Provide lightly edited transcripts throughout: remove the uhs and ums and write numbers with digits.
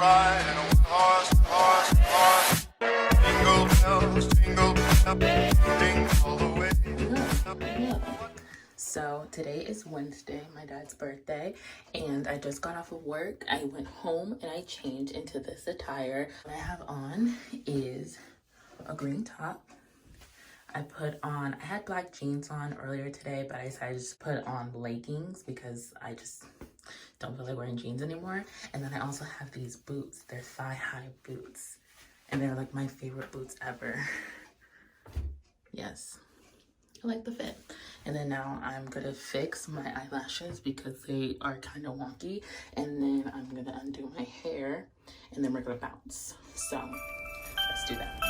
So today is Wednesday, my dad's birthday, and I just got off of work. I went home and I changed into this attire. What I have on is a green top. I had black jeans on earlier today, but I decided to just put on leggings because I just don't feel like wearing jeans anymore. And then I also have these boots. They're thigh-high boots, and they're like my favorite boots ever. Yes, I like the fit. And then now I'm gonna fix my eyelashes because they are kind of wonky, and then I'm gonna undo my hair, and then we're gonna bounce. So let's do that.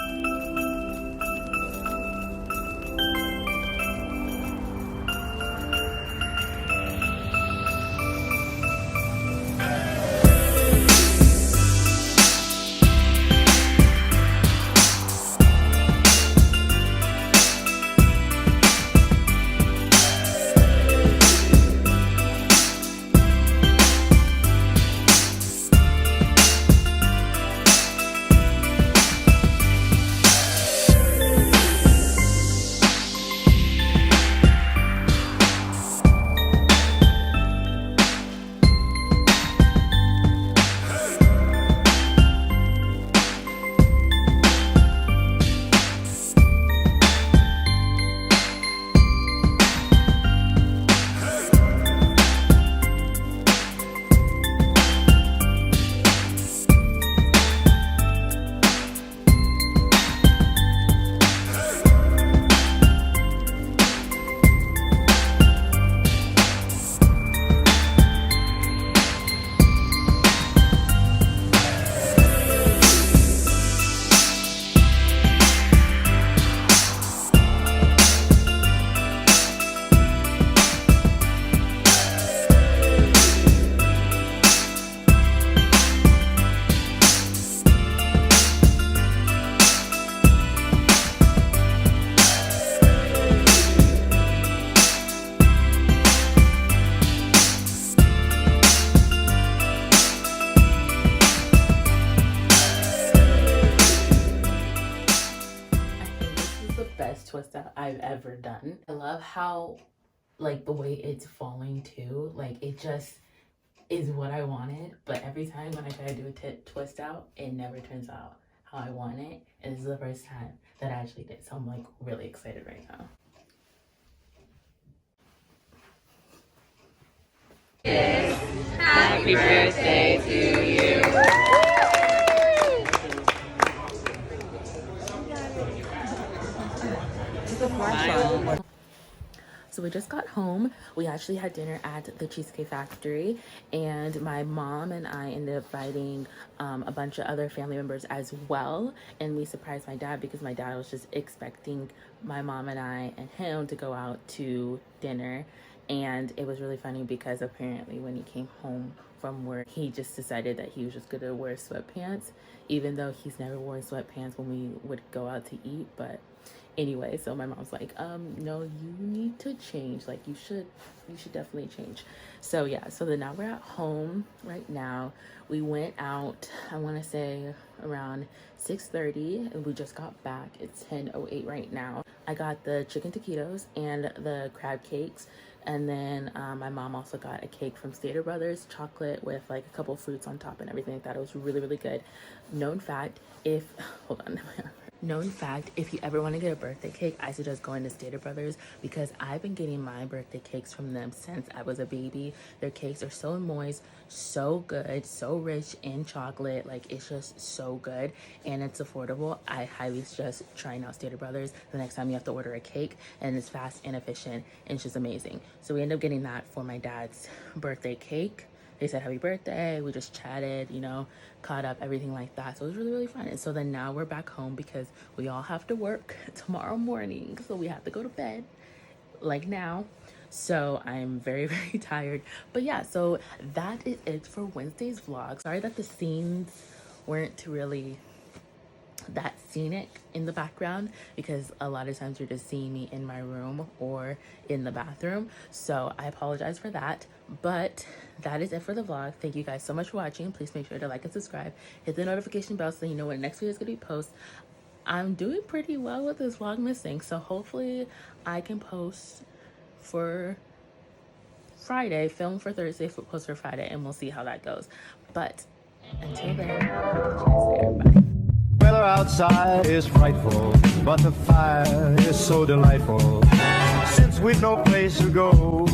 Twist out I've ever done. I love how like the way it's falling too, like it just is what I wanted, but every time when I try to do a twist out, it never turns out how I want it, and this is the first time that I actually did, so I'm like really excited right now. Happy birthday to you. So we just got home. We actually had dinner at the Cheesecake Factory, and my mom and I ended up inviting a bunch of other family members as well, and we surprised my dad because my dad was just expecting my mom and I and him to go out to dinner. And it was really funny because apparently when he came home from work, he just decided that he was just gonna wear sweatpants, even though he's never worn sweatpants when we would go out to eat. But anyway, so my mom's like, no, you need to change, like you should definitely change. So yeah, so then now we're at home right now. We went out, I want to say around 6:30, and we just got back. It's 10:08 right now. I got the chicken taquitos and the crab cakes, and then my mom also got a cake from Stater Brothers, chocolate with like a couple fruits on top and everything like that. It was really, really good. Known fact, Known fact, if you ever want to get a birthday cake, I suggest going to Stater Brothers because I've been getting my birthday cakes from them since I was a baby. Their cakes are so moist, so good, so rich in chocolate. Like, it's just so good, and it's affordable. I highly suggest trying out Stater Brothers the next time you have to order a cake, and it's fast and efficient, and it's just amazing. So we ended up getting that for my dad's birthday cake. They said happy birthday, we just chatted, you know, caught up, everything like that. So it was really, really fun. And so then now we're back home because we all have to work tomorrow morning, so we have to go to bed like now. So I'm very, very tired. But yeah, so that is it for Wednesday's vlog. Sorry that the scenes weren't really that scenic in the background, because a lot of times you're just seeing me in my room or in the bathroom. So I apologize for that, but that is it for the vlog. Thank you guys so much for watching. Please make sure to like and subscribe, hit the notification bell so you know when the next video is going to be posted. I'm doing pretty well with this Vlogmas thing, so hopefully I can post for Friday, film for Thursday, post for Friday, and we'll see how that goes. But until then, everybody. Weather outside is frightful, but the fire is so delightful. Since we've no place to go,